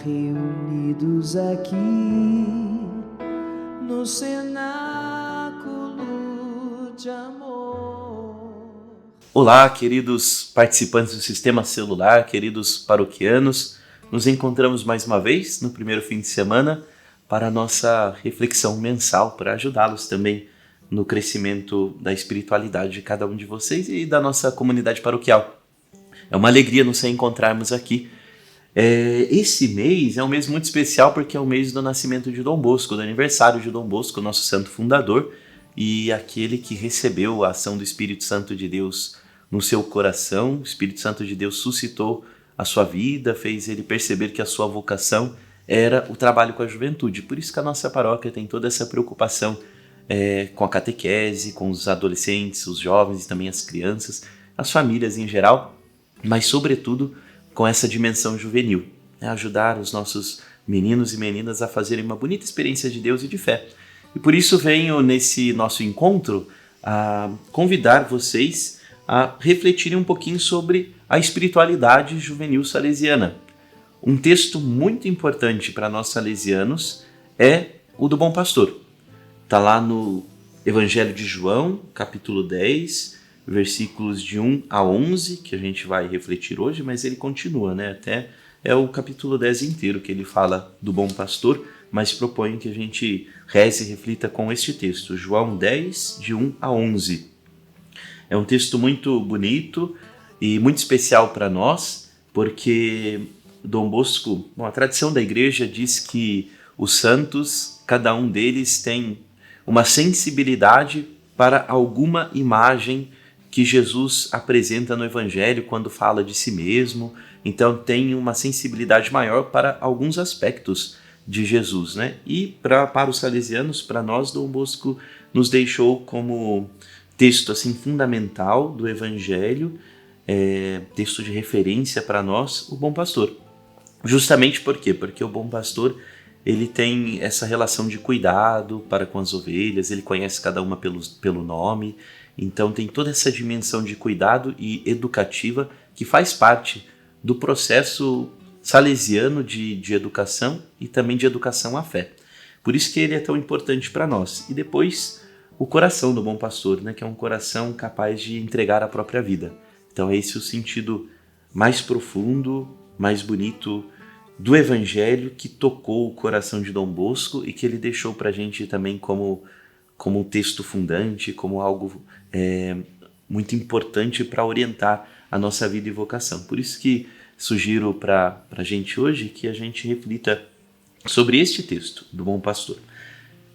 reunidos aqui no cenáculo de amor. Olá, queridos participantes do Sistema Celular, queridos paroquianos. Nos encontramos mais uma vez no primeiro fim de semana para a nossa reflexão mensal, para ajudá-los também no crescimento da espiritualidade de cada um de vocês e da nossa comunidade paroquial. É uma alegria nos encontrarmos aqui. Esse mês é um mês muito especial porque é o mês do nascimento de Dom Bosco, do aniversário de Dom Bosco, nosso santo fundador, e aquele que recebeu a ação do Espírito Santo de Deus no seu coração. O Espírito Santo de Deus suscitou a sua vida, fez ele perceber que a sua vocação era o trabalho com a juventude. Por isso que a nossa paróquia tem toda essa preocupação com a catequese, com os adolescentes, os jovens e também as crianças, as famílias em geral, mas sobretudo com essa dimensão juvenil, ajudar os nossos meninos e meninas a fazerem uma bonita experiência de Deus e de fé. E por isso venho nesse nosso encontro a convidar vocês a refletirem um pouquinho sobre a espiritualidade juvenil salesiana. Um texto muito importante para nós salesianos é o do Bom Pastor. Está lá no Evangelho de João, capítulo 10, versículos de 1 a 11, que a gente vai refletir hoje, mas ele continua, até é o capítulo 10 inteiro que ele fala do Bom Pastor, mas propõe que a gente reze e reflita com este texto, João 10, de 1 a 11. É um texto muito bonito e muito especial para nós, porque Dom Bosco, a tradição da igreja diz que os santos, cada um deles tem uma sensibilidade para alguma imagem que Jesus apresenta no Evangelho quando fala de si mesmo. Então tem uma sensibilidade maior para alguns aspectos de Jesus, E para os salesianos, para nós, Dom Bosco nos deixou como texto assim fundamental do Evangelho, texto de referência para nós, o Bom Pastor. Justamente por quê? Porque o Bom Pastor ele tem essa relação de cuidado para com as ovelhas, ele conhece cada uma pelo nome, então tem toda essa dimensão de cuidado e educativa que faz parte do processo salesiano de educação e também de educação à fé. Por isso que ele é tão importante para nós. E depois, o coração do Bom Pastor, que é um coração capaz de entregar a própria vida. Então é esse o sentido mais profundo, mais bonito do Evangelho que tocou o coração de Dom Bosco e que ele deixou para a gente também como um texto fundante, como algo muito importante para orientar a nossa vida e vocação. Por isso que sugiro para a gente hoje que a gente reflita sobre este texto do Bom Pastor.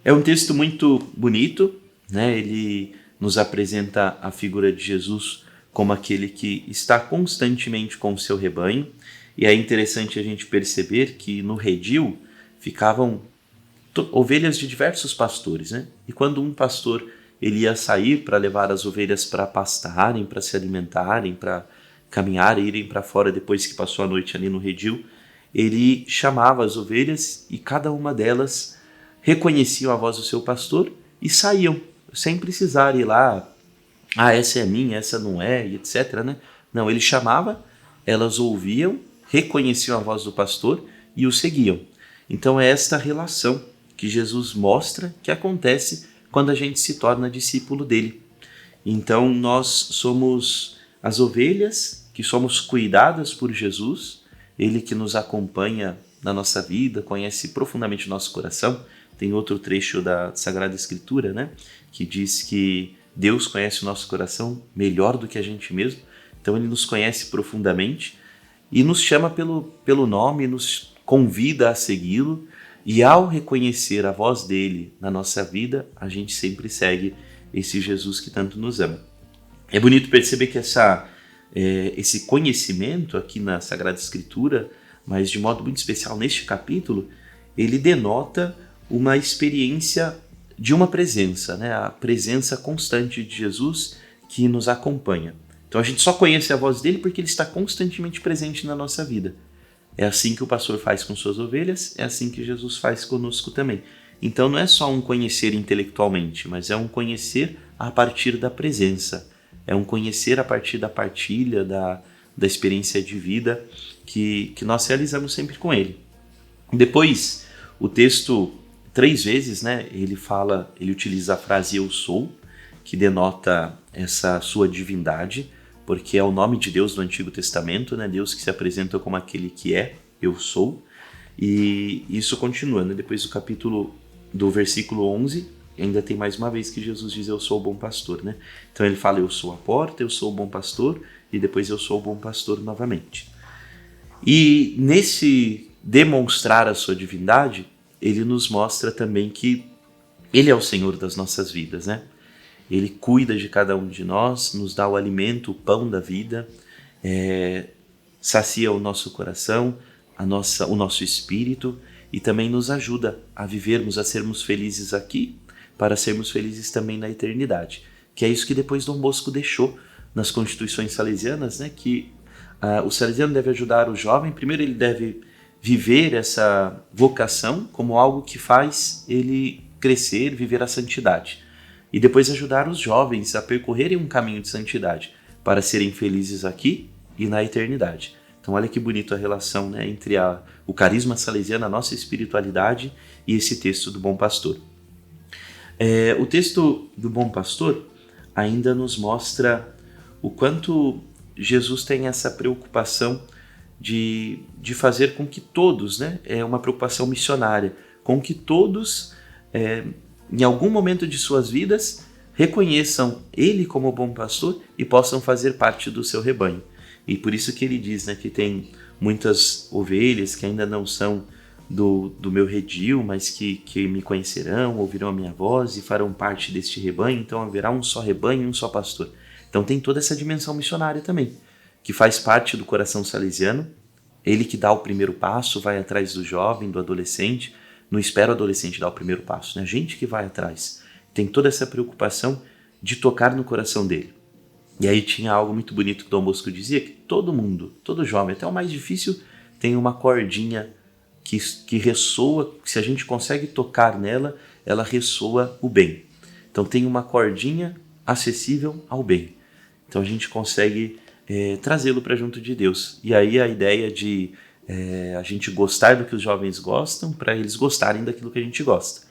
É um texto muito bonito, Ele nos apresenta a figura de Jesus como aquele que está constantemente com o seu rebanho. E é interessante a gente perceber que no redil ficavam ovelhas de diversos pastores, E quando um pastor ele ia sair para levar as ovelhas para pastarem, para se alimentarem, para caminharem, irem para fora depois que passou a noite ali no redil, ele chamava as ovelhas e cada uma delas reconheciam a voz do seu pastor e saíam, sem precisar ir lá, essa é minha, essa não é, e etc. Não, ele chamava, elas ouviam, reconheciam a voz do pastor e o seguiam. Então é esta relação que Jesus mostra que acontece quando a gente se torna discípulo dele. Então nós somos as ovelhas que somos cuidadas por Jesus, ele que nos acompanha na nossa vida, conhece profundamente o nosso coração. Tem outro trecho da Sagrada Escritura, que diz que Deus conhece o nosso coração melhor do que a gente mesmo. Então ele nos conhece profundamente e nos chama pelo nome, nos convida a segui-lo, e ao reconhecer a voz dele na nossa vida, a gente sempre segue esse Jesus que tanto nos ama. É bonito perceber que esse conhecimento aqui na Sagrada Escritura, mas de modo muito especial neste capítulo, ele denota uma experiência de uma presença, a presença constante de Jesus que nos acompanha. Então a gente só conhece a voz dele porque ele está constantemente presente na nossa vida. É assim que o pastor faz com suas ovelhas, é assim que Jesus faz conosco também. Então não é só um conhecer intelectualmente, mas é um conhecer a partir da presença. É um conhecer a partir da partilha, da experiência de vida que nós realizamos sempre com ele. Depois, o texto, 3 vezes, né, ele utiliza a frase eu sou, que denota essa sua divindade, porque é o nome de Deus do Antigo Testamento, né, Deus que se apresenta como aquele que é, eu sou. E isso continua, né, depois do versículo 11, ainda tem mais uma vez que Jesus diz eu sou o bom pastor, né? Então ele fala eu sou a porta, eu sou o bom pastor, e depois eu sou o bom pastor novamente. E nesse demonstrar a sua divindade, ele nos mostra também que ele é o Senhor das nossas vidas, né? Ele cuida de cada um de nós, nos dá o alimento, o pão da vida, sacia o nosso coração, o nosso espírito, e também nos ajuda a vivermos, a sermos felizes aqui, para sermos felizes também na eternidade. Que é isso que depois Dom Bosco deixou nas Constituições Salesianas, né? Que o salesiano deve ajudar o jovem. Primeiro ele deve viver essa vocação como algo que faz ele crescer, viver a santidade. E depois ajudar os jovens a percorrerem um caminho de santidade para serem felizes aqui e na eternidade. Então olha que bonito a relação, né, entre o carisma salesiano, a nossa espiritualidade e esse texto do Bom Pastor. O texto do Bom Pastor ainda nos mostra o quanto Jesus tem essa preocupação de fazer com que todos, né, é uma preocupação missionária, com que todos, em algum momento de suas vidas, reconheçam Ele como bom pastor e possam fazer parte do seu rebanho. E por isso que ele diz, né, que tem muitas ovelhas que ainda não são do meu redil, mas que me conhecerão, ouvirão a minha voz e farão parte deste rebanho. Então haverá um só rebanho e um só pastor. Então tem toda essa dimensão missionária também, que faz parte do coração salesiano. Ele que dá o primeiro passo, vai atrás do jovem, do adolescente, não espera o adolescente dar o primeiro passo, né? A gente que vai atrás. Tem toda essa preocupação de tocar no coração dele. E aí tinha algo muito bonito que Dom Bosco dizia, que todo mundo, todo jovem, até o mais difícil, tem uma cordinha que ressoa, se a gente consegue tocar nela, ela ressoa o bem. Então tem uma cordinha acessível ao bem. Então a gente consegue trazê-lo para junto de Deus. E aí a ideia de a gente gostar do que os jovens gostam, para eles gostarem daquilo que a gente gosta.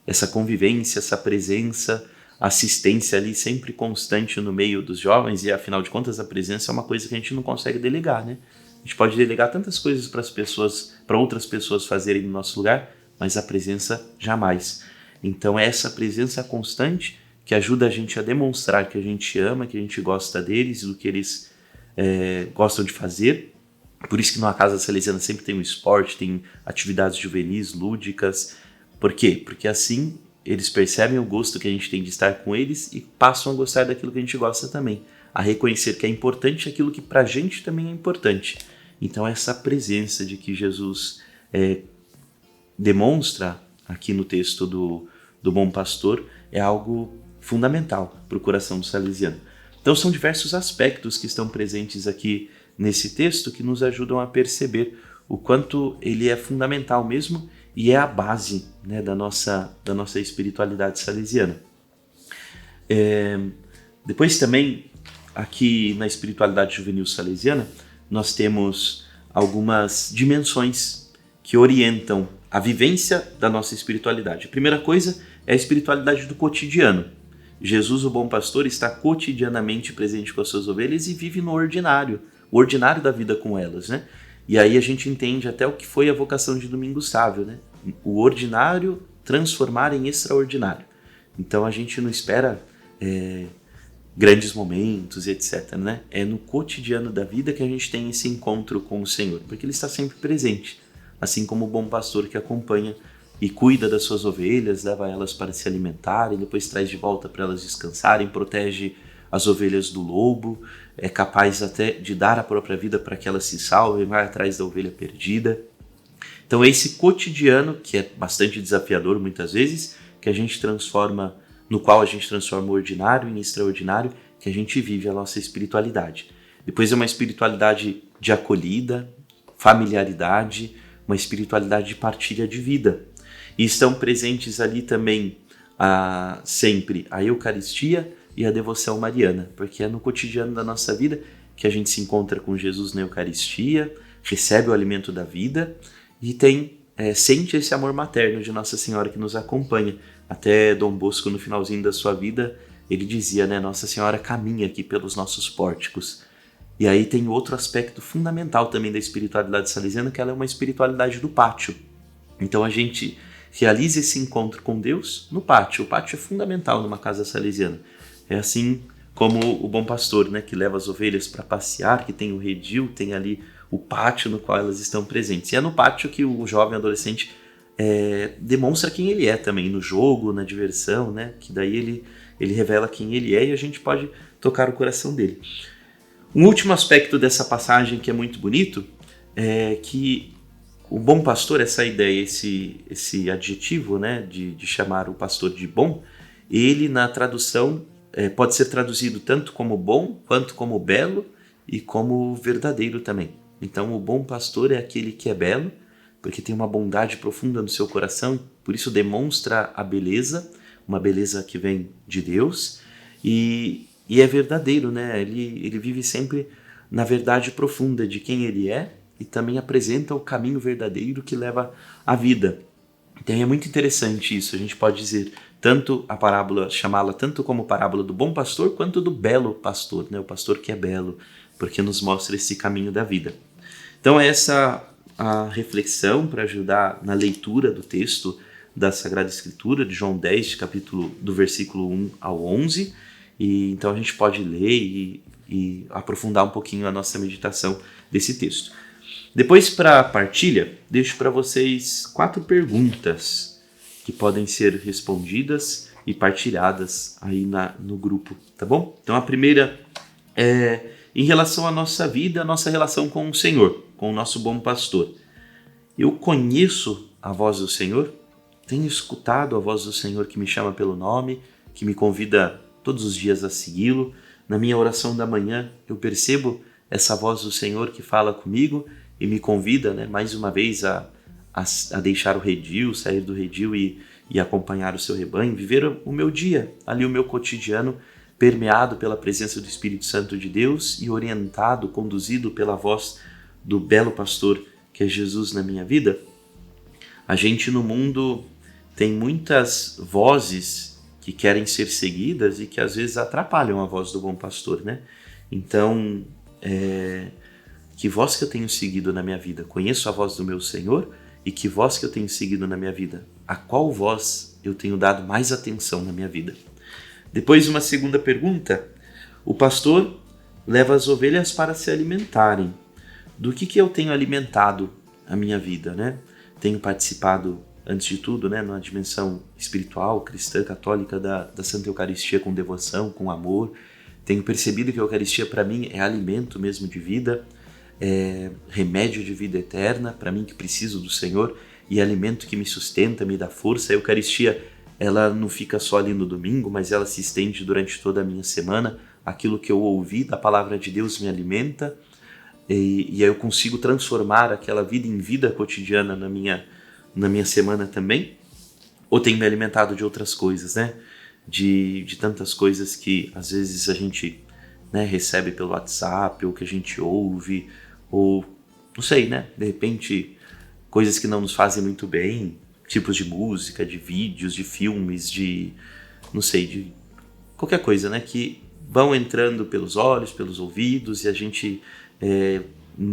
Essa convivência, essa presença, assistência ali sempre constante no meio dos jovens, e afinal de contas a presença é uma coisa que a gente não consegue delegar, né? A gente pode delegar tantas coisas para outras pessoas fazerem no nosso lugar, mas a presença jamais. Então é essa presença constante que ajuda a gente a demonstrar que a gente ama, que a gente gosta deles, do que eles gostam de fazer. Por isso que numa casa salesiana sempre tem um esporte, tem atividades juvenis, lúdicas. Por quê? Porque assim eles percebem o gosto que a gente tem de estar com eles e passam a gostar daquilo que a gente gosta também. A reconhecer que é importante aquilo que pra gente também é importante. Então essa presença de que Jesus demonstra aqui no texto do Bom Pastor é algo fundamental para o coração do salesiano. Então são diversos aspectos que estão presentes aqui nesse texto que nos ajudam a perceber o quanto ele é fundamental mesmo e é a base, né, da nossa espiritualidade salesiana. Depois também, aqui na espiritualidade juvenil salesiana, nós temos algumas dimensões que orientam a vivência da nossa espiritualidade. A primeira coisa é a espiritualidade do cotidiano. Jesus, o bom pastor, está cotidianamente presente com as suas ovelhas e vive no ordinário, o ordinário da vida com elas, né? E aí a gente entende até o que foi a vocação de Domingos Sávio, né? O ordinário transformar em extraordinário. Então a gente não espera grandes momentos, etc, né? É no cotidiano da vida que a gente tem esse encontro com o Senhor, porque Ele está sempre presente, assim como o bom pastor que acompanha e cuida das suas ovelhas, leva elas para se alimentarem, depois traz de volta para elas descansarem, protege as ovelhas do lobo, é capaz até de dar a própria vida para que elas se salvem, vai atrás da ovelha perdida. Então é esse cotidiano, que é bastante desafiador muitas vezes, no qual a gente transforma o ordinário em extraordinário, que a gente vive a nossa espiritualidade. Depois é uma espiritualidade de acolhida, familiaridade, uma espiritualidade de partilha de vida. E estão presentes ali também sempre a Eucaristia e a devoção mariana, porque é no cotidiano da nossa vida que a gente se encontra com Jesus na Eucaristia, recebe o alimento da vida e tem sente esse amor materno de Nossa Senhora que nos acompanha. Até Dom Bosco, no finalzinho da sua vida, ele dizia, né, Nossa Senhora caminha aqui pelos nossos pórticos. E aí tem outro aspecto fundamental também da espiritualidade salesiana, que ela é uma espiritualidade do pátio. Então a gente realiza esse encontro com Deus no pátio. O pátio é fundamental numa casa salesiana. É assim como o bom pastor, né, que leva as ovelhas para passear, que tem o redil, tem ali o pátio no qual elas estão presentes. E é no pátio que o jovem adolescente demonstra quem ele é também, no jogo, na diversão, né, que daí ele revela quem ele é e a gente pode tocar o coração dele. Um último aspecto dessa passagem que é muito bonito é que o bom pastor, essa ideia, esse adjetivo, né, de chamar o pastor de bom, ele na tradução pode ser traduzido tanto como bom, quanto como belo e como verdadeiro também. Então o bom pastor é aquele que é belo, porque tem uma bondade profunda no seu coração, por isso demonstra a beleza, uma beleza que vem de Deus, e é verdadeiro, né? Ele vive sempre na verdade profunda de quem ele é e também apresenta o caminho verdadeiro que leva à vida. Então é muito interessante isso, a gente pode dizer tanto a parábola, chamá-la tanto como parábola do bom pastor, quanto do belo pastor, né? O pastor que é belo, porque nos mostra esse caminho da vida. Então essa a reflexão para ajudar na leitura do texto da Sagrada Escritura, de João 10, do versículo 1 ao 11, e então a gente pode ler e aprofundar um pouquinho a nossa meditação desse texto. Depois, para a partilha, deixo para vocês 4 perguntas que podem ser respondidas e partilhadas aí no grupo, tá bom? Então a primeira é em relação à nossa vida, a nossa relação com o Senhor, com o nosso bom pastor. Eu conheço a voz do Senhor? Tenho escutado a voz do Senhor que me chama pelo nome, que me convida todos os dias a segui-lo? Na minha oração da manhã, eu percebo essa voz do Senhor que fala comigo e me convida, né, mais uma vez a deixar o redil, sair do redil e acompanhar o seu rebanho, viver o meu dia, ali o meu cotidiano, permeado pela presença do Espírito Santo de Deus e orientado, conduzido pela voz do belo pastor que é Jesus na minha vida. A gente no mundo tem muitas vozes que querem ser seguidas e que às vezes atrapalham a voz do bom pastor, né? Então, que voz que eu tenho seguido na minha vida? Conheço a voz do meu Senhor? E que voz que eu tenho seguido na minha vida? A qual voz eu tenho dado mais atenção na minha vida? Depois, uma segunda pergunta. O pastor leva as ovelhas para se alimentarem. Do que eu tenho alimentado a minha vida, né? Tenho participado, antes de tudo, né, na dimensão espiritual, cristã, católica da Santa Eucaristia com devoção, com amor. Tenho percebido que a Eucaristia para mim é alimento mesmo de vida, é remédio de vida eterna, para mim que preciso do Senhor, e alimento que me sustenta, me dá força. A Eucaristia, ela não fica só ali no domingo, mas ela se estende durante toda a minha semana. Aquilo que eu ouvi da palavra de Deus me alimenta, e aí eu consigo transformar aquela vida em vida cotidiana na minha semana também. Ou tenho me alimentado de outras coisas, né? De tantas coisas que às vezes a gente, né, recebe pelo WhatsApp, ou que a gente ouve, ou não sei, né? De repente, coisas que não nos fazem muito bem, tipos de música, de vídeos, de filmes, de não sei, de qualquer coisa, né? Que vão entrando pelos olhos, pelos ouvidos, e a gente,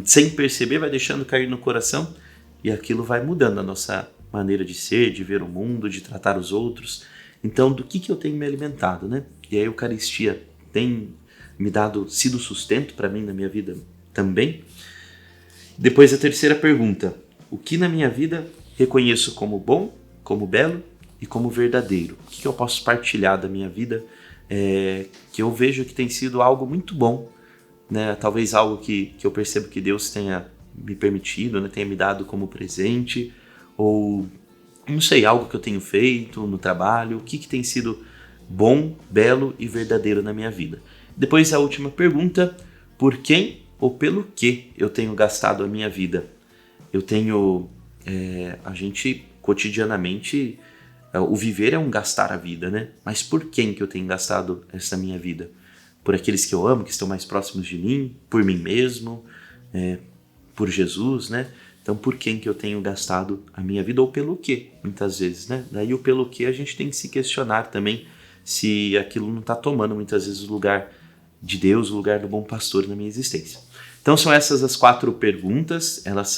sem perceber, vai deixando cair no coração, e aquilo vai mudando a nossa maneira de ser, de ver o mundo, de tratar os outros. Então, do que eu tenho me alimentado, né? E a Eucaristia tem me sido sustento para mim na minha vida também. Depois, a terceira pergunta. O que na minha vida reconheço como bom, como belo e como verdadeiro? O que eu posso partilhar da minha vida que eu vejo que tem sido algo muito bom, né? Talvez algo que eu percebo que Deus tenha me permitido, né? Tenha me dado como presente, ou não sei, algo que eu tenho feito no trabalho, o que tem sido bom, belo e verdadeiro na minha vida. Depois a última pergunta, por quem ou pelo que eu tenho gastado a minha vida? Eu tenho, a gente cotidianamente, o viver é um gastar a vida, né? Mas por quem que eu tenho gastado essa minha vida? Por aqueles que eu amo, que estão mais próximos de mim, por mim mesmo, por Jesus, né? Então, por quem que eu tenho gastado a minha vida ou pelo quê? Muitas vezes, né? Daí o pelo quê a gente tem que se questionar também se aquilo não está tomando muitas vezes o lugar de Deus, o lugar do bom pastor na minha existência. Então são essas as 4 perguntas, elas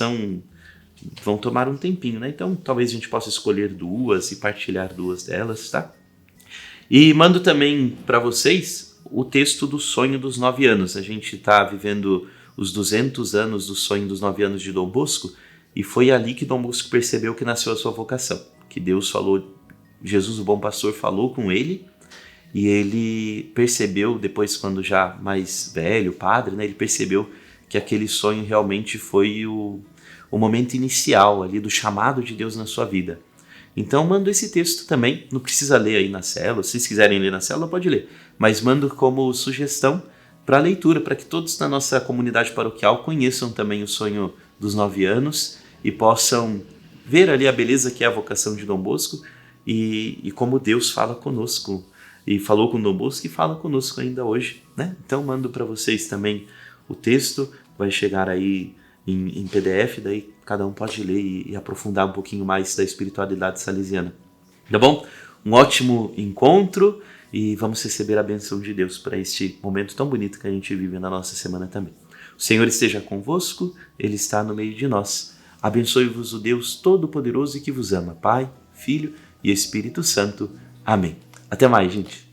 vão tomar um tempinho, né? Então talvez a gente possa escolher 2 e partilhar 2 delas, tá? E mando também para vocês o texto do sonho dos 9 anos. A gente está vivendo os 200 anos do sonho dos 9 anos de Dom Bosco, e foi ali que Dom Bosco percebeu que nasceu a sua vocação, que Deus falou, Jesus o bom pastor falou com ele, e ele percebeu, depois quando já mais velho, padre, né, ele percebeu que aquele sonho realmente foi o momento inicial ali do chamado de Deus na sua vida. Então mando esse texto também, não precisa ler aí na célula, se vocês quiserem ler na célula pode ler, mas mando como sugestão para a leitura, para que todos na nossa comunidade paroquial conheçam também o sonho dos 9 anos e possam ver ali a beleza que é a vocação de Dom Bosco e como Deus fala conosco, e falou com Dom Bosco e fala conosco ainda hoje, né? Então mando para vocês também o texto, vai chegar aí em PDF, daí cada um pode ler e aprofundar um pouquinho mais da espiritualidade salesiana. Tá bom? Um ótimo encontro e vamos receber a bênção de Deus para este momento tão bonito que a gente vive na nossa semana também. O Senhor esteja convosco, Ele está no meio de nós. Abençoe-vos o Deus Todo-Poderoso e que vos ama, Pai, Filho e Espírito Santo. Amém. Até mais, gente.